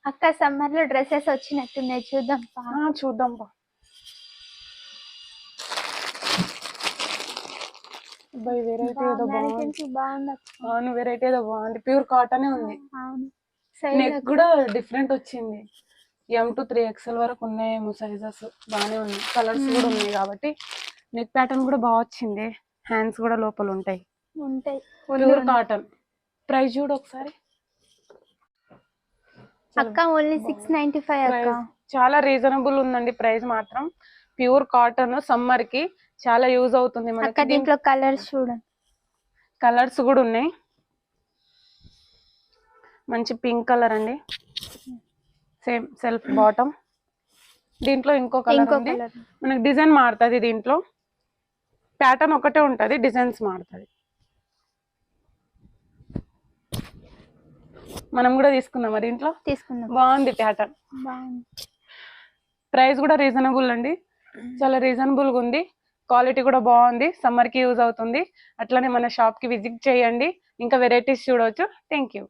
అక్క సమ్మర్ లో డ్రెస్సెస్ వచ్చినట్టున్నాయి, చూద్దాం చూద్దాం బా. వెరైటీ ఏదో బాగుంది. అవును, వెరైటీ ఏదో బాగుంది. ప్యూర్ కాటనే ఉంది. నెక్ కూడా డిఫరెంట్ వచ్చింది. M to 3XL వరకు ఉన్నాయేమో సైజెస్. బాగానే ఉన్నాయి, కలర్స్ కూడా ఉన్నాయి కాబట్టి. నెక్ ప్యాటర్న్ కూడా బాగా వచ్చింది. హ్యాండ్స్ కూడా లోపల ఉంటాయి. Pure cotton. ప్రైస్ చూడు ఒకసారి అక్క. ఓన్లీ 695 అక్క. చాలా రీజనబుల్ ఉందండి ప్రైస్ మాత్రం. ప్యూర్ కాటన్, సమ్మర్ కి చాలా యూజ్ అవుతుంది మనకి. దీంట్లో కలర్స్ చూడండి, కలర్స్ కూడా ఉన్నాయి. మంచి పింక్ కలర్ అండి, సేమ్ సెల్ఫ్ బాటమ్. దీంట్లో ఇంకో కలర్ ఉంది. మనకి డిజైన్ మారుతుంది. దీంట్లో ప్యాటర్న్ ఒకటే ఉంటది, డిజైన్స్ మారుతుంది. మనం కూడా తీసుకుందామా? దీంట్లో తీసుకుందాం. బాగుంది ప్యాటర్న్. ప్రైస్ కూడా రీజనబుల్ అండి, చాలా రీజనబుల్ గా ఉంది. క్వాలిటీ కూడా బాగుంది, సమ్మర్ కి యూజ్ అవుతుంది. అట్లనే మన షాప్ కి విజిట్ చేయండి, ఇంకా వెరైటీస్ చూడవచ్చు. Thank you.